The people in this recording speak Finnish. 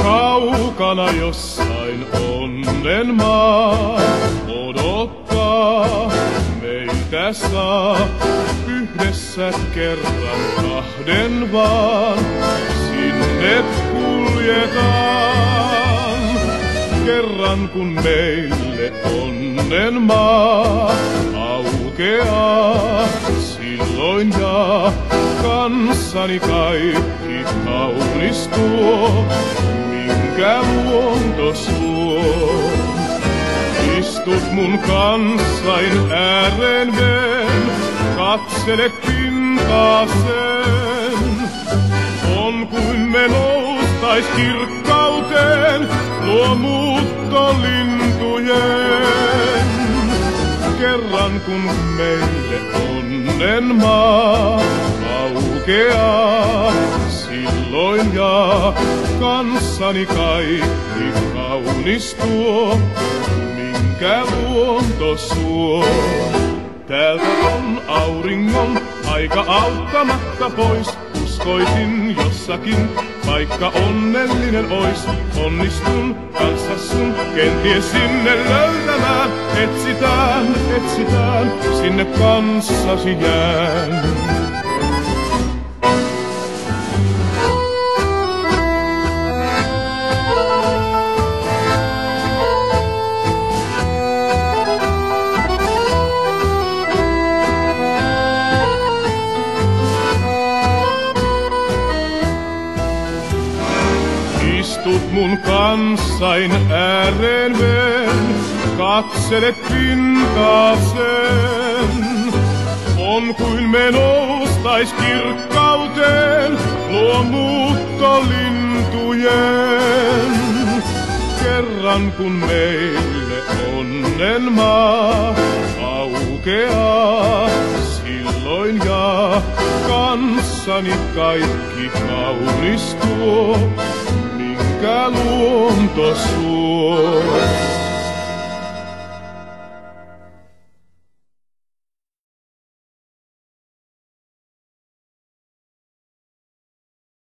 Kaukana jossain onnen maa odottaa meitä saa. Yhdessä kerran kahden vaan sinne kuljetaan. Kerran kun meille onnen maa aukeaa, silloin jaa kanssani kaikki kaunistuu, minkä luonto suo. Istut mun kanssain ääreen veen, katsele pintaaseen. On kuin me noustais kirkkauteen luo muuttolintujen. Kerran kun meille onnen maa aukeaa, silloin jaa kanssani kaikki kaunistuu, minkä luonto suo. Täältä on auringon aika auttamatta pois. Uskoisin jossakin, vaikka onnellinen ois. Onnistun kanssa sun kenties sinne löytämään. Etsitään, etsitään, sinne kanssasi jään. Istut mun kanssain ääreen veen, katsele pintaaseen. On kuin me noustais kirkkauteen luo muuttolintujen. Kerran kun meille onnen maa aukeaa, silloin jaa kanssani kaikki kaunistuu, minkä luonto suo.